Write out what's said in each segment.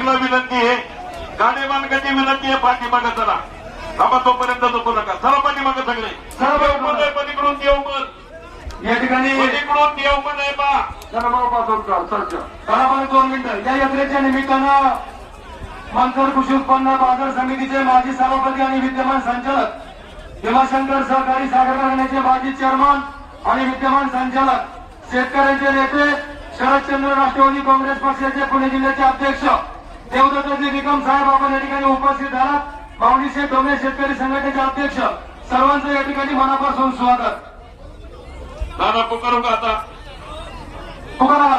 तुला विनंती आहे, गाडी मालकाची विनंती आहे, पाठीमागं चला. बाबा तोपर्यंत नको नका, चला पाठीमागं सगळे. पलीकडून देवमन, या ठिकाणी पलीकडून देवमन आहे बा. बरोबर 2 मिनिटं. या यात्रेच्या निमित्तानं मंचर कृषी उत्पन्न बाजार समितीचे माजी सभापती आणि विद्यमान संचालक, भीमाशंकर सहकारी साखर कारखान्याचे माजी चेअरमन आणि विद्यमान संचालक, शेतकऱ्यांचे नेते शरदचंद्र राष्ट्रवादी काँग्रेस पक्षाचे पुणे जिल्ह्याचे अध्यक्ष देवदत्तजी निकम साहेब आपण या ठिकाणी उपस्थित झालात. माऊली शेठ डोंगरे शेतकरी संघटनेचे अध्यक्ष, सर्वांचं या ठिकाणी मनापासून स्वागत. दादा पुकारू का आता? पुकारा.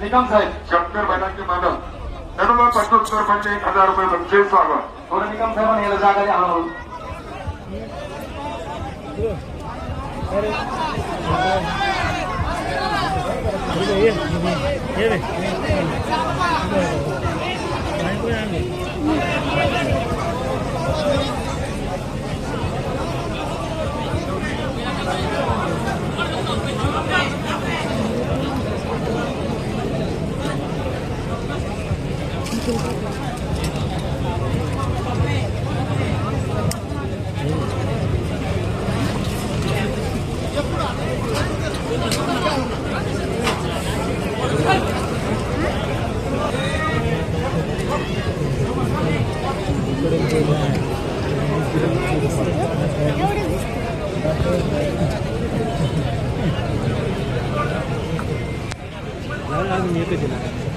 निकम साहेब शंकर बैलांचे मालक सर्व 75 म्हणजे 1000 रुपये बक्षीस स्वागत. थोडं निकम साहेबांनी याला जागा द्या हळूहळू. येते